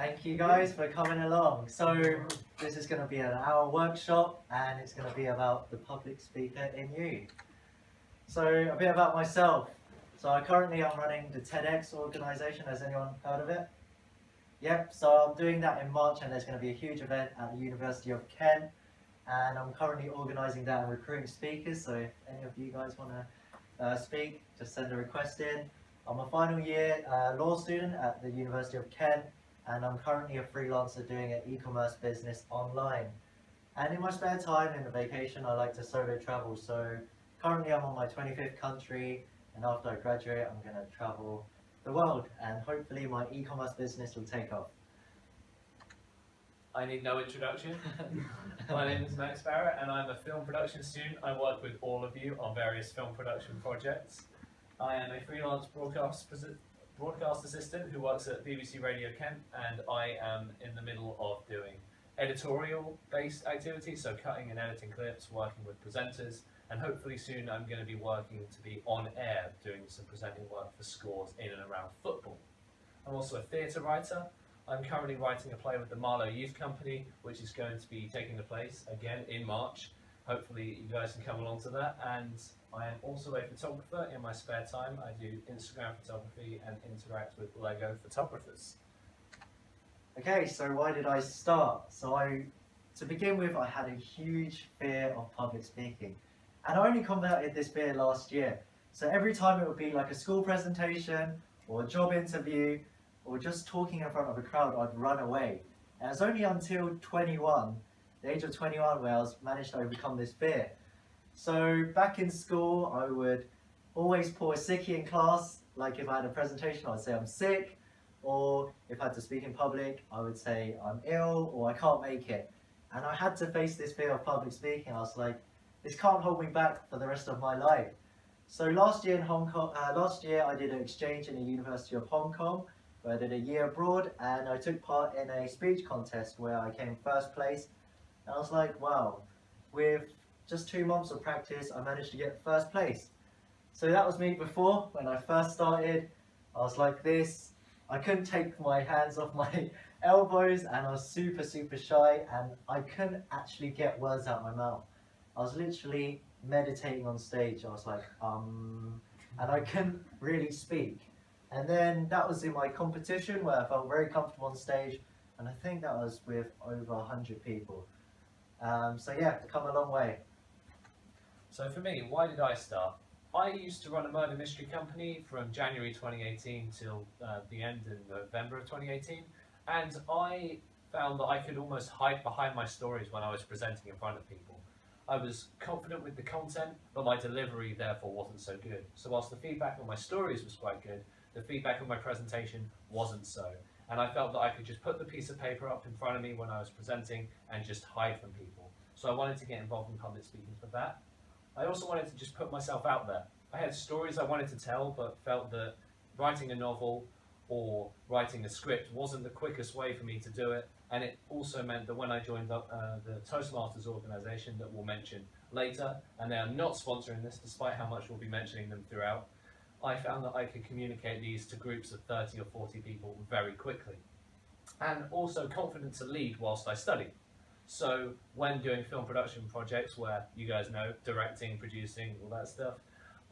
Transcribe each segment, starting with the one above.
Thank you guys for coming along. So this is going to be an hour workshop and it's going to be about the public speaker in you. So a bit about myself. So currently I'm running the TEDx organisation. Has anyone heard of it? Yep, so I'm doing that in March and there's going to be a huge event at the University of Kent and I'm currently organising that and recruiting speakers. So if any of you guys want to speak, just send a request in. I'm a final year law student at the University of Kent and I'm currently a freelancer doing an e-commerce business online. And in my spare time, in the vacation, I like to solo travel. So currently I'm on my 25th country and after I graduate, I'm going to travel the world and hopefully my e-commerce business will take off. I need no introduction. My name is Max Barrett and I'm a film production student. I work with all of you on various film production projects. I am a freelance broadcast assistant who works at BBC Radio Kent, and I am in the middle of doing editorial-based activities, so cutting and editing clips, working with presenters, and hopefully soon I'm going to be working to be on air, doing some presenting work for scores in and around football. I'm also a theatre writer. I'm currently writing a play with the Marlow Youth Company, which is going to be taking place again in March. Hopefully you guys can come along to that. And I am also a photographer. In my spare time I do Instagram photography and interact with Lego photographers. Okay, so why did I start? To begin with, I had a huge fear of public speaking. And I only combated this fear last year. So every time it would be like a school presentation or a job interview or just talking in front of a crowd, I'd run away. And it was only until 21, the age of 21, where I managed to overcome this fear. So back in school, I would always pull a sickie in class. Like if I had a presentation, I'd say I'm sick. Or if I had to speak in public, I would say I'm ill or I can't make it. And I had to face this fear of public speaking. I was like, this can't hold me back for the rest of my life. So last year in Hong Kong, I did an exchange in the University of Hong Kong, where I did a year abroad, and I took part in a speech contest where I came first place. And I was like, wow, with just 2 months of practice, I managed to get first place. So that was me before, when I first started. I was like this. I couldn't take my hands off my elbows and I was super shy and I couldn't actually get words out of my mouth. I was literally meditating on stage. I was like, and I couldn't really speak. And then that was in my competition where I felt very comfortable on stage, and I think that was with over 100 people. So yeah, come a long way. So for me, why did I start? I used to run a murder mystery company from January 2018 till the end in November of 2018, and I found that I could almost hide behind my stories when I was presenting in front of people. I was confident with the content, but my delivery therefore wasn't so good. So whilst the feedback on my stories was quite good, the feedback on my presentation wasn't so. And I felt that I could just put the piece of paper up in front of me when I was presenting and just hide from people. So I wanted to get involved in public speaking for that. I also wanted to just put myself out there. I had stories I wanted to tell, but felt that writing a novel or writing a script wasn't the quickest way for me to do it. And it also meant that when I joined the Toastmasters organisation that we'll mention later, and they are not sponsoring this despite how much we'll be mentioning them throughout, I found that I could communicate these to groups of 30 or 40 people very quickly. And also confident to lead whilst I studied. So when doing film production projects where, you guys know, directing, producing, all that stuff,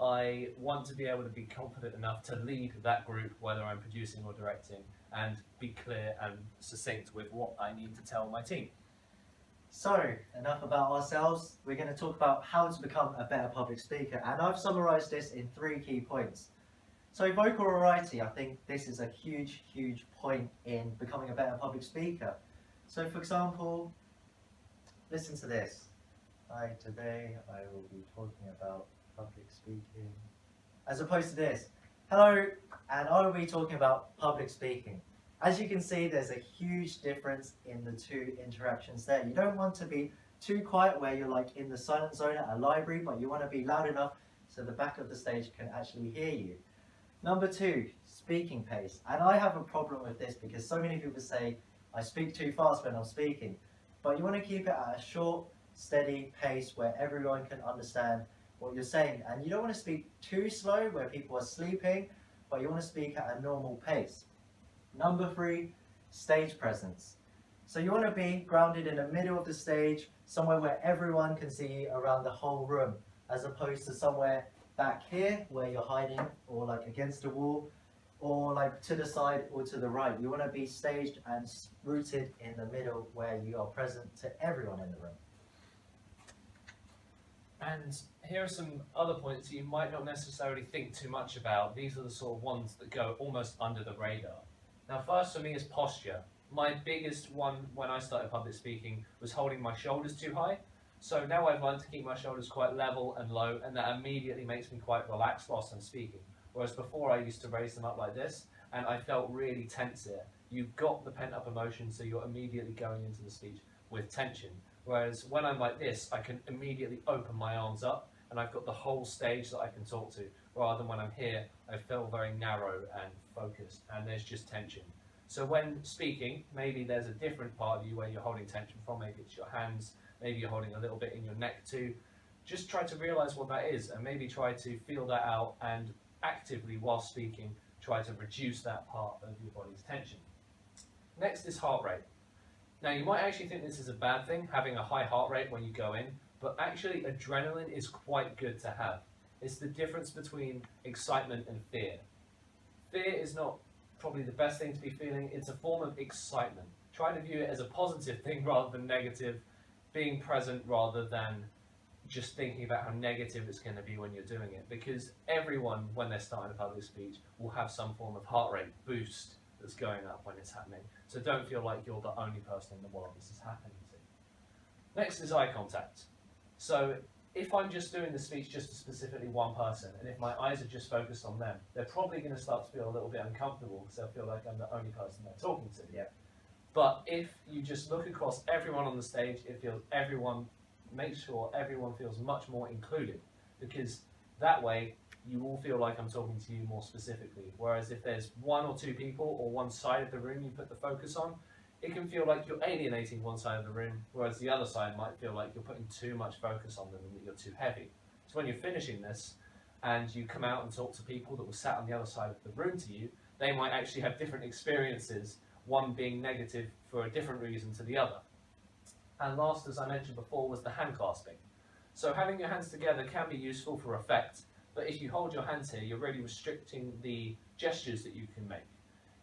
I want to be able to be confident enough to lead that group, whether I'm producing or directing, and be clear and succinct with what I need to tell my team. So, enough about ourselves. We're going to talk about how to become a better public speaker, and I've summarised this in 3 key points. So, vocal variety, I think this is a huge point in becoming a better public speaker. So, for example, listen to this. Hi, today I will be talking about public speaking. As opposed to this. Hello, and I will be talking about public speaking. As you can see, there's a huge difference in the 2 interactions there. You don't want to be too quiet where you're like in the silent zone at a library, but you want to be loud enough so the back of the stage can actually hear you. Number 2, speaking pace. And I have a problem with this because so many people say I speak too fast when I'm speaking. But you want to keep it at a short, steady pace where everyone can understand what you're saying. And you don't want to speak too slow where people are sleeping, but you want to speak at a normal pace. Number 3, stage presence. So you want to be grounded in the middle of the stage, somewhere where everyone can see you around the whole room, as opposed to somewhere back here where you're hiding, or like against a wall, or like to the side or to the right. You want to be staged and rooted in the middle where you are present to everyone in the room. And here are some other points you might not necessarily think too much about. These are the sort of ones that go almost under the radar. Now, first for me is posture. My biggest one when I started public speaking was holding my shoulders too high. So now I've learned to keep my shoulders quite level and low, and that immediately makes me quite relaxed whilst I'm speaking. Whereas before I used to raise them up like this, and I felt really tense here. You've got the pent up emotion, so you're immediately going into the speech with tension. Whereas when I'm like this, I can immediately open my arms up, and I've got the whole stage that I can talk to, rather than when I'm here, I feel very narrow and focused, and there's just tension. So when speaking, maybe there's a different part of you where you're holding tension from. Maybe it's your hands, maybe you're holding a little bit in your neck too. Just try to realize what that is, and maybe try to feel that out, and actively while speaking, try to reduce that part of your body's tension. Next is heart rate. Now you might actually think this is a bad thing, having a high heart rate when you go in, but actually adrenaline is quite good to have. It's the difference between excitement and fear. Fear is not probably the best thing to be feeling, it's a form of excitement. Try to view it as a positive thing rather than negative, being present rather than just thinking about how negative it's going to be when you're doing it, because everyone, when they're starting a public speech, will have some form of heart rate boost that's going up when it's happening. So don't feel like you're the only person in the world this is happening to. Next is eye contact. So if I'm just doing the speech just to specifically one person, and if my eyes are just focused on them, they're probably going to start to feel a little bit uncomfortable because they'll feel like I'm the only person they're talking to. Yeah. But if you just look across everyone on the stage, it feels make sure everyone feels much more included, because that way you all feel like I'm talking to you more specifically. Whereas if there's one or two people or one side of the room you put the focus on, it can feel like you're alienating one side of the room, whereas the other side might feel like you're putting too much focus on them and that you're too heavy. So when you're finishing this and you come out and talk to people that were sat on the other side of the room to you, they might actually have different experiences, one being negative for a different reason to the other. And last, as I mentioned before, was the hand clasping. So having your hands together can be useful for effect, but if you hold your hands here, you're really restricting the gestures that you can make.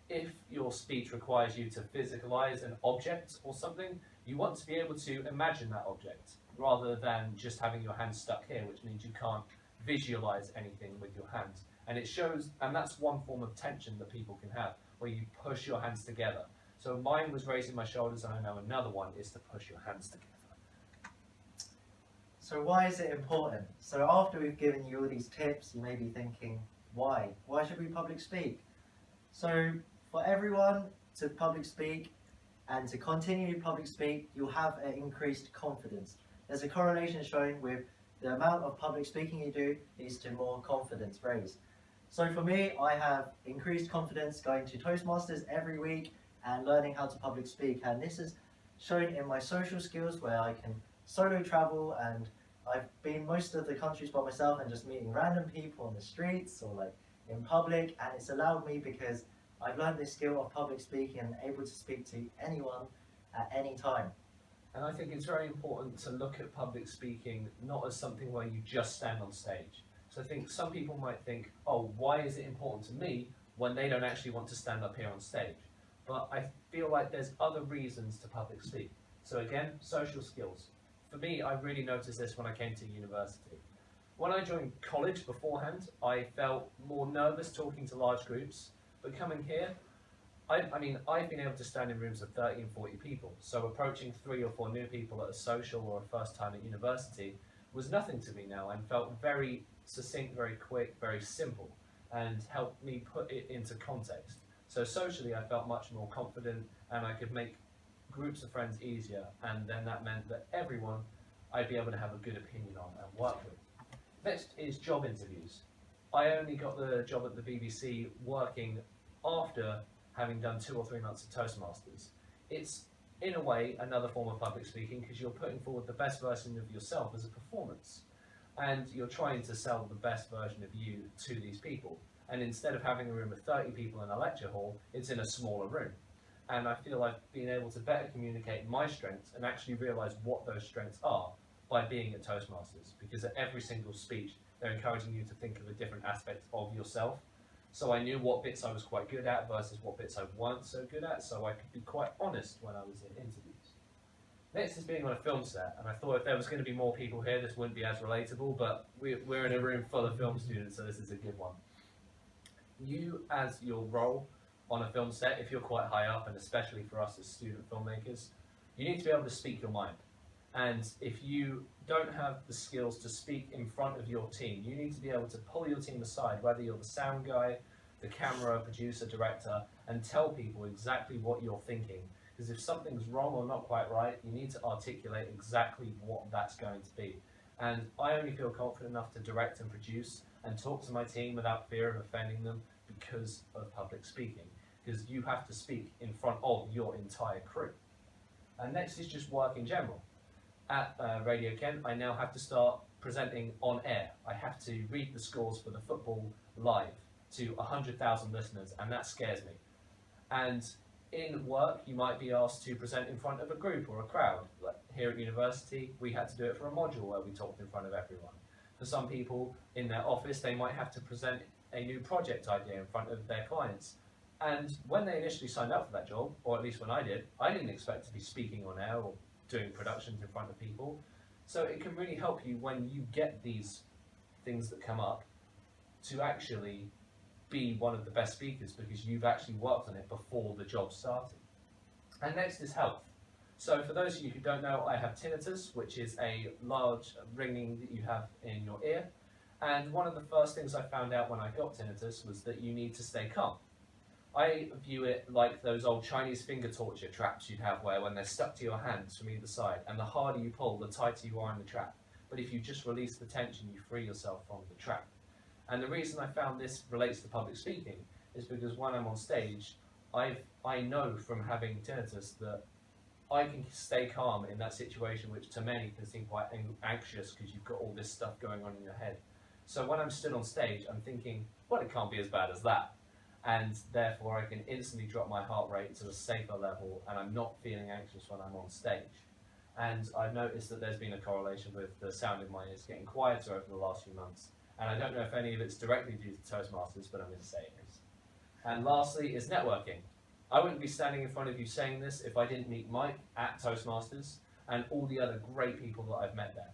If your speech requires you to physicalize an object or something, you want to be able to imagine that object, rather than just having your hands stuck here, which means you can't visualize anything with your hands. And it shows, and that's one form of tension that people can have, where you push your hands together. So mine was raising my shoulders, and I know another one is to push your hands together. So why is it important? So after we've given you all these tips, you may be thinking, why? Why should we public speak? So for everyone to public speak and to continue to public speak, you'll have an increased confidence. There's a correlation showing with the amount of public speaking you do leads to more confidence raised. So for me, I have increased confidence going to Toastmasters every week and learning how to public speak. And this is shown in my social skills, where I can solo travel, and I've been most of the countries by myself and just meeting random people on the streets or like in public, and it's allowed me because I've learned this skill of public speaking and able to speak to anyone at any time. And I think it's very important to look at public speaking not as something where you just stand on stage. So I think some people might think, oh, why is it important to me when they don't actually want to stand up here on stage? But I feel like there's other reasons to public speak. So again, social skills. For me, I really noticed this when I came to university. When I joined college beforehand, I felt more nervous talking to large groups, but coming here, I've been able to stand in rooms of 30 and 40 people, so approaching 3 or 4 new people at a social or a first time at university was nothing to me now, and felt very succinct, very quick, very simple, and helped me put it into context. So socially I felt much more confident, and I could make groups of friends easier, and then that meant that everyone I'd be able to have a good opinion on and work with. Next is job interviews. I only got the job at the BBC working after having done 2 or 3 months of Toastmasters. It's, in a way, another form of public speaking, because you're putting forward the best version of yourself as a performance. And you're trying to sell the best version of you to these people. And instead of having a room of 30 people in a lecture hall, it's in a smaller room. and I feel I've been able to better communicate my strengths and actually realise what those strengths are by being at Toastmasters, because at every single speech they're encouraging you to think of a different aspect of yourself. So I knew what bits I was quite good at versus what bits I weren't so good at, so I could be quite honest when I was in interviews. Next is being on a film set, and I thought if there was going to be more people here, this wouldn't be as relatable, but we're in a room full of film students, so this is a good one. You, as your role on a film set, if you're quite high up, and especially for us as student filmmakers, you need to be able to speak your mind. And if you don't have the skills to speak in front of your team, you need to be able to pull your team aside, whether you're the sound guy, the camera, producer, director, and tell people exactly what you're thinking. Because if something's wrong or not quite right, you need to articulate exactly what that's going to be. And I only feel confident enough to direct and produce and talk to my team without fear of offending them because of public speaking. Because you have to speak in front of your entire crew. And next is just work in general. At Radio Kent, I now have to start presenting on air. I have to read the scores for the football live to 100,000 listeners, and that scares me. And in work, you might be asked to present in front of a group or a crowd. Like here at university, we had to do it for a module where we talked in front of everyone. For some people in their office, they might have to present a new project idea in front of their clients. And when they initially signed up for that job, or at least when I did, I didn't expect to be speaking on air or doing productions in front of people. So it can really help you when you get these things that come up to actually be one of the best speakers because you've actually worked on it before the job started. And next is health. So for those of you who don't know, I have tinnitus, which is a large ringing that you have in your ear. And one of the first things I found out when I got tinnitus was that you need to stay calm. I view it like those old Chinese finger torture traps you'd have where when they're stuck to your hands from either side, and the harder you pull, the tighter you are in the trap. But if you just release the tension, you free yourself from the trap. And the reason I found this relates to public speaking is because when I'm on stage, I know from having tinnitus that I can stay calm in that situation, which to many can seem quite anxious because you've got all this stuff going on in your head. So when I'm stood on stage, I'm thinking, well, it can't be as bad as that. And therefore I can instantly drop my heart rate to a safer level and I'm not feeling anxious when I'm on stage. And I've noticed that there's been a correlation with the sound in my ears getting quieter over the last few months. And I don't know if any of it's directly due to Toastmasters, but I'm going to say it is. And lastly is networking. I wouldn't be standing in front of you saying this if I didn't meet Mike at Toastmasters and all the other great people that I've met there.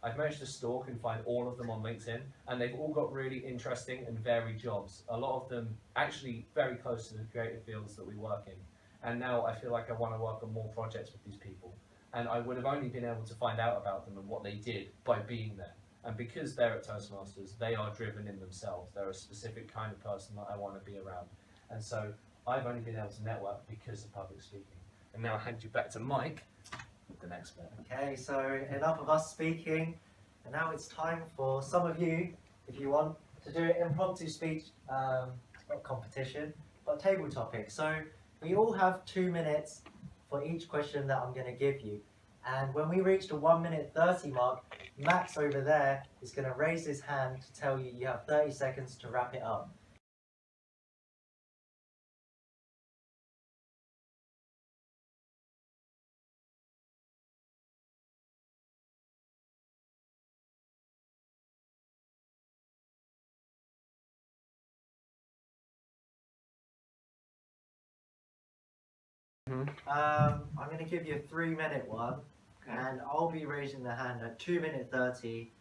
I've managed to stalk and find all of them on LinkedIn, and they've all got really interesting and varied jobs. A lot of them actually very close to the creative fields that we work in. And now I feel like I want to work on more projects with these people. And I would have only been able to find out about them and what they did by being there. And because they're at Toastmasters, they are driven in themselves. They're a specific kind of person that I want to be around. And so I've only been able to network because of public speaking. And now I'll hand you back to Mike with the next bit. Okay, so enough of us speaking, and now it's time for some of you, if you want, to do an impromptu speech, not competition, but table topic. So we all have 2 minutes for each question that I'm going to give you. And when we reach the 1 minute 30 mark, Max over there is going to raise his hand to tell you you have 30 seconds to wrap it up. I'm going to give you a 3 minute one, and I'll be raising the hand at 2 minute 30,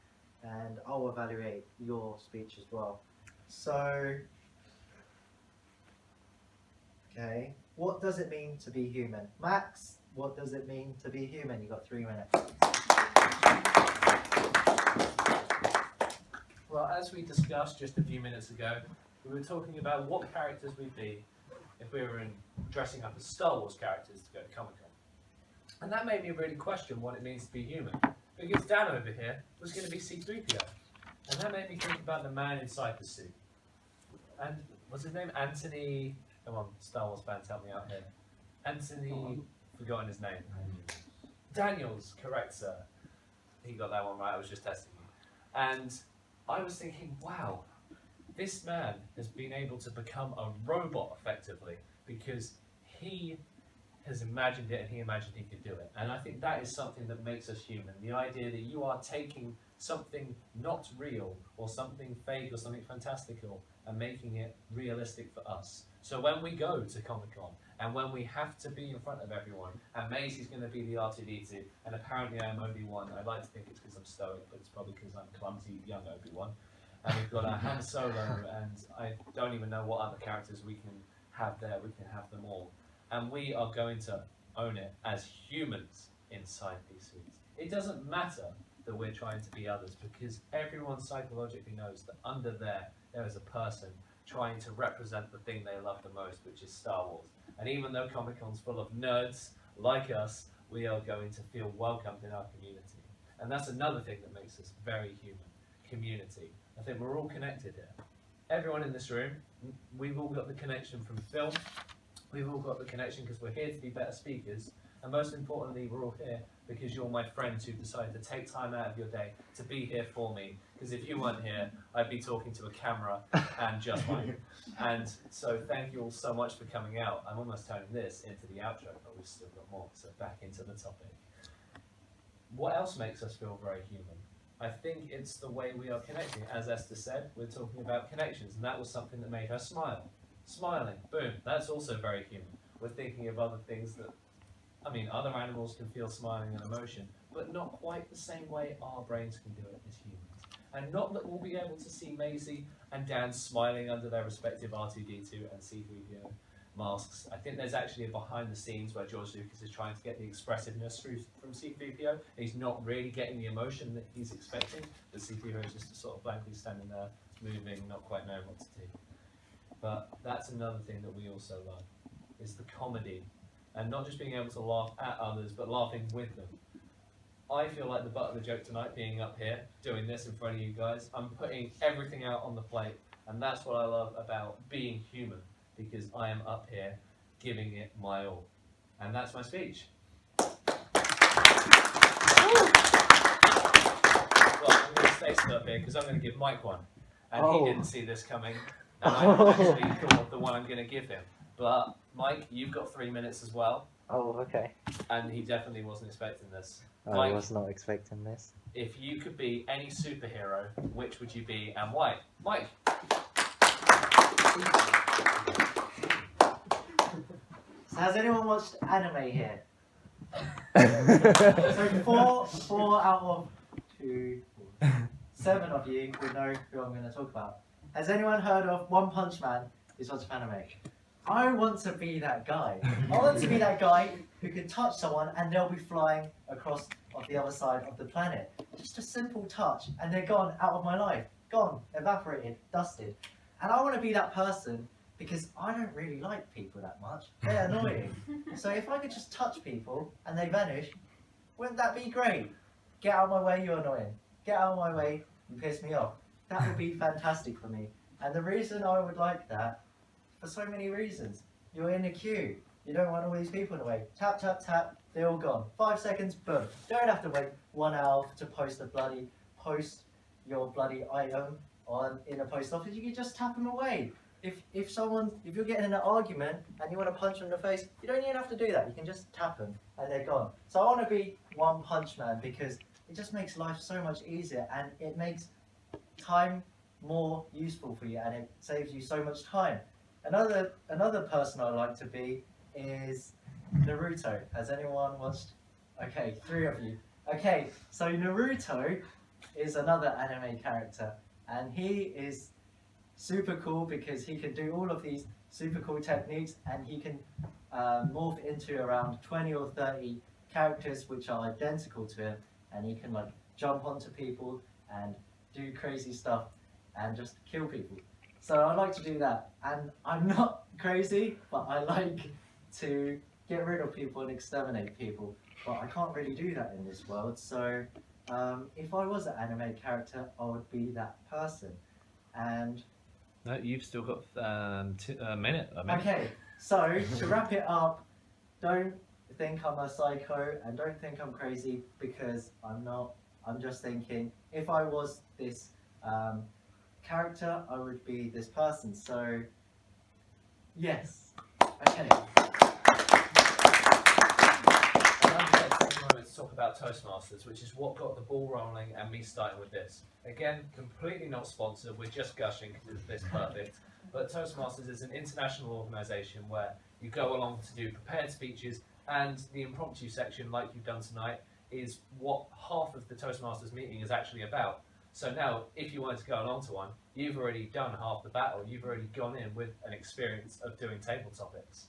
and I'll evaluate your speech as well. So, okay, what does it mean to be human? Max, what does it mean to be human? You got 3 minutes. Well, as we discussed just a few minutes ago, we were talking about what characters we'd be if we were dressing up as Star Wars characters to go to Comic-Con. And that made me really question what it means to be human. Because Dan over here was going to be C-3PO. And that made me think about the man inside the suit. And what's his name? Anthony... Come on, Star Wars fans, help me out here. Anthony... Forgotten his name. Daniels, correct, sir. He got that one right, I was just testing you. And I was thinking, wow, this man has been able to become a robot effectively because he has imagined it and he imagined he could do it. And I think that is something that makes us human. The idea that you are taking something not real or something fake or something fantastical and making it realistic for us. So when we go to Comic-Con and when we have to be in front of everyone, and Maisie's going to be the R2-D2, and apparently I'm Obi-Wan. I like to think it's because I'm stoic, but it's probably because I'm clumsy young Obi-Wan. And we've got Han Solo, and I don't even know what other characters we can have there. We can have them all. And we are going to own it as humans inside these suits. It doesn't matter that we're trying to be others, because everyone psychologically knows that under there is a person trying to represent the thing they love the most, which is Star Wars. And even though Comic-Con's full of nerds like us, we are going to feel welcomed in our community. And that's another thing that makes us very human. Community. I think we're all connected here. Everyone in this room, we've all got the connection from film. We've all got the connection because we're here to be better speakers. And most importantly, we're all here because you're my friends who decided to take time out of your day to be here for me. Because if you weren't here, I'd be talking to a camera and just fine. And so thank you all so much for coming out. I'm almost turning this into the outro, but we've still got more. So back into the topic. What else makes us feel very human? I think it's the way we are connecting. As Esther said, we're talking about connections, and that was something that made her smile. Smiling, boom, that's also very human. We're thinking of other things that, other animals can feel smiling and emotion, but not quite the same way our brains can do it as humans. And not that we'll be able to see Maisie and Dan smiling under their respective R2-D2 and C3PO masks. I think there's actually a behind the scenes where George Lucas is trying to get the expressiveness from C3PO. He's not really getting the emotion that he's expecting. The C3PO is just sort of blankly standing there, moving, not quite knowing what to do. But that's another thing that we also love, is the comedy. And not just being able to laugh at others, but laughing with them. I feel like the butt of the joke tonight, being up here, doing this in front of you guys. I'm putting everything out on the plate. And that's what I love about being human, because I am up here giving it my all. And that's my speech. Well, I'm going to stay still up here because I'm going to give Mike one. And he didn't see this coming. And I actually thought of the one I'm going to give him. But Mike, you've got 3 minutes as well. Oh, okay. And he definitely wasn't expecting this. I Mike, was not expecting this. if you could be any superhero, which would you be and why? Mike. So has anyone watched anime here? So four out of 7 of you would know who I'm going to talk about. Has anyone heard of One Punch Man? Who's watched anime? I want to be that guy. I want to be that guy who can touch someone and they'll be flying across on the other side of the planet. Just a simple touch and they're gone out of my life. Gone, evaporated, dusted. And I want to be that person because I don't really like people that much. They're annoying. So if I could just touch people and they vanish, wouldn't that be great? Get out of my way, you're annoying. Get out of my way, you piss me off. That would be fantastic for me. And the reason I would like that, for so many reasons. You're in a queue. You don't want all these people in the way. Tap, tap, tap, they're all gone. 5 seconds, boom. Don't have to wait 1 hour to post your bloody item in a post office. You can just tap them away. If you're getting in an argument and you want to punch them in the face, you don't even have to do that. You can just tap them and they're gone. So I want to be One Punch Man because it just makes life so much easier and it makes time more useful for you and it saves you so much time. Another person I like to be is Naruto. Has anyone watched? Okay, 3 of you. Okay, so Naruto is another anime character and he is super cool because he can do all of these super cool techniques and he can morph into around 20 or 30 characters which are identical to him and he can like jump onto people and do crazy stuff and just kill people. So I like to do that, and I'm not crazy, but I like to get rid of people and exterminate people, but I can't really do that in this world, so if I was an anime character, I would be that person, and... No, you've still got a minute. Okay, so to wrap it up, don't think I'm a psycho, and don't think I'm crazy, because I'm not. I'm just thinking, if I was this character, I would be this person. So, yes. Okay. about Toastmasters, which is what got the ball rolling and me starting with this. Again, completely not sponsored, we're just gushing because it's this perfect. But Toastmasters is an international organisation where you go along to do prepared speeches, and the impromptu section, like you've done tonight, is what half of the Toastmasters meeting is actually about. So now, if you wanted to go along to one, you've already done half the battle. You've already gone in with an experience of doing table topics.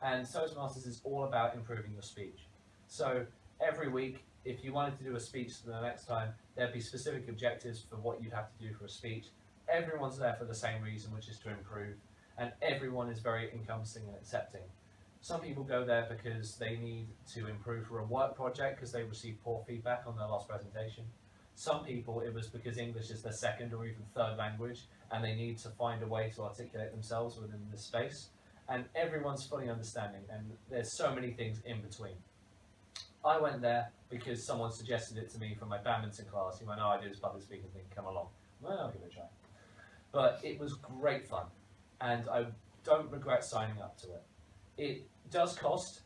And Toastmasters is all about improving your speech. So every week, if you wanted to do a speech for the next time, there'd be specific objectives for what you'd have to do for a speech. Everyone's there for the same reason, which is to improve, and everyone is very encompassing and accepting. Some people go there because they need to improve for a work project because they received poor feedback on their last presentation. Some people, it was because English is their second or even third language, and they need to find a way to articulate themselves within this space. And everyone's fully understanding, and there's so many things in between. I went there because someone suggested it to me from my badminton class. He went, "Oh, I do this public speaking thing, come along." Well, I'll give it a try. But it was great fun, and I don't regret signing up to it. It does cost,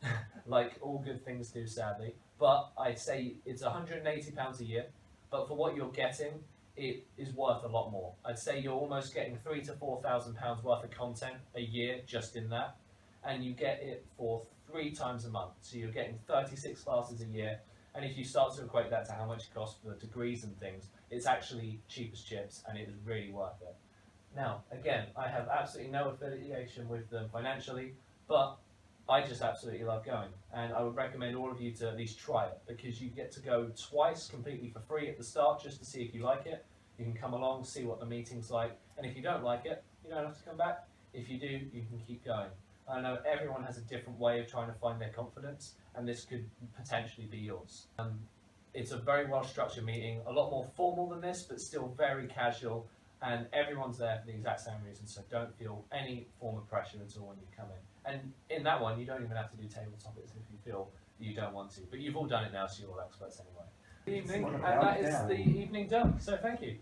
like all good things do, sadly, but I'd say it's £180 a year, but for what you're getting, it is worth a lot more. I'd say you're almost getting £3,000 to £4,000 worth of content a year just in that, and you get it for 3 times a month. So you're getting 36 classes a year, and if you start to equate that to how much it costs for degrees and things, it's actually cheap as chips, and it is really worth it. Now, again, I have absolutely no affiliation with them financially, but I just absolutely love going, and I would recommend all of you to at least try it, because you get to go twice completely for free at the start just to see if you like it. You can come along, see what the meeting's like, and if you don't like it, you don't have to come back. If you do, you can keep going. I know everyone has a different way of trying to find their confidence, and this could potentially be yours. It's a very well structured meeting, a lot more formal than this, but still very casual, and everyone's there for the exact same reason, so don't feel any form of pressure at all when you come in. And in that one, you don't even have to do table topics if you feel you don't want to, but you've all done it now, so you're all experts anyway. Evening, and that is the evening done, so thank you.